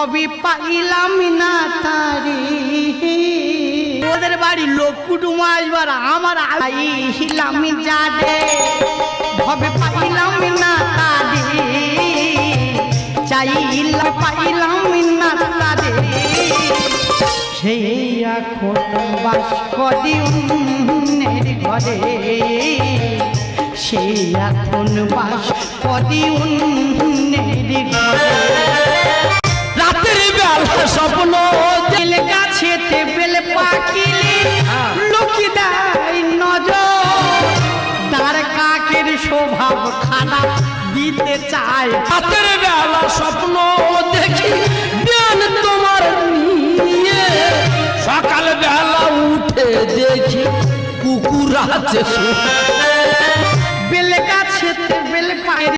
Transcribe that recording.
ভবি পাইলাম না তারি। ওদের বাড়ি লোক কুটুম আসবার আমার আইলাম যাদে ভবি পাইলাম না তারি, চাইলা পাইলাম না তারে। সেই এখন বাস করি অন্যের ঘরে, সেই এখন বাস করি অন্যের ঘরে। রাতের বেলা স্বপ্ন বেল গাছেতে বেল পাকিলে লুকি দেয় নজর, তার কাকের স্বভাব খারাপ দিতে চায়। রাতের বেলা স্বপ্ন দেখি জ্ঞান তোমার নিয়ে, সকাল বেলা উঠে দেখি কুকুর আছে শুয়ে।